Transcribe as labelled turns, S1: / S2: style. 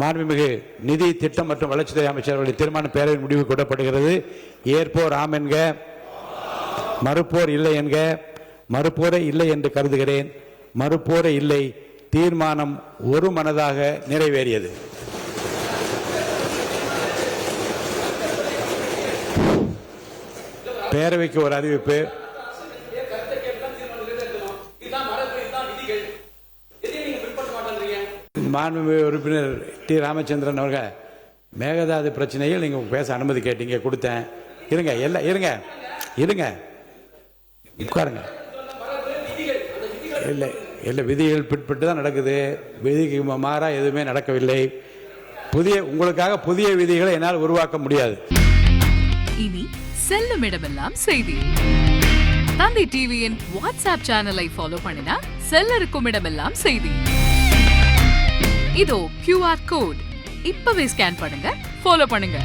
S1: மாண்புமிகு நிதி திட்டம் மற்றும் வளர்ச்சித்துறை அமைச்சர் அவர்களின் தீர்மான பேரவையின் முடிவு கூட்டப்படுகிறது. ஏற்போர் ஆம் என்க, மறுப்போர் இல்லை என்க. மறுப்போரே இல்லை என்று கருதுகிறேன். மறுப்போரே இல்லை. தீர்மானம் ஒருமனதாக நிறைவேறியது. பேரவைக்கு ஒரு அறிவிப்பு. மாண்புமிகு உறுப்பினர் டி. ராமச்சந்திரன் அவர்கள் மேகதாது பிரச்சனையில் நீங்கள் பேச அனுமதி கேட்டீங்க, கொடுத்தேன். இருங்க இருங்க இருங்க உட்காருங்க. இல்லை இல்லை, விதிகள் பிற்பட்டு தான் நடக்குது. விதிக்கு மாறா எதுவுமே நடக்கவில்லை. உங்களுக்காக புதிய விதிகளை என்னால் உருவாக்க முடியாது.
S2: இனி செல்லும் இடமெல்லாம் செய்தி. தந்தை டிவியின் வாட்ஸ்அப் சேனலை ஃபாலோ பண்ணினா செல்ல இருக்கும் இடமெல்லாம் செய்தி. இதோ QR கோட் இப்பவே ஸ்கேன் பண்ணுங்க, ஃபாலோ பண்ணுங்க.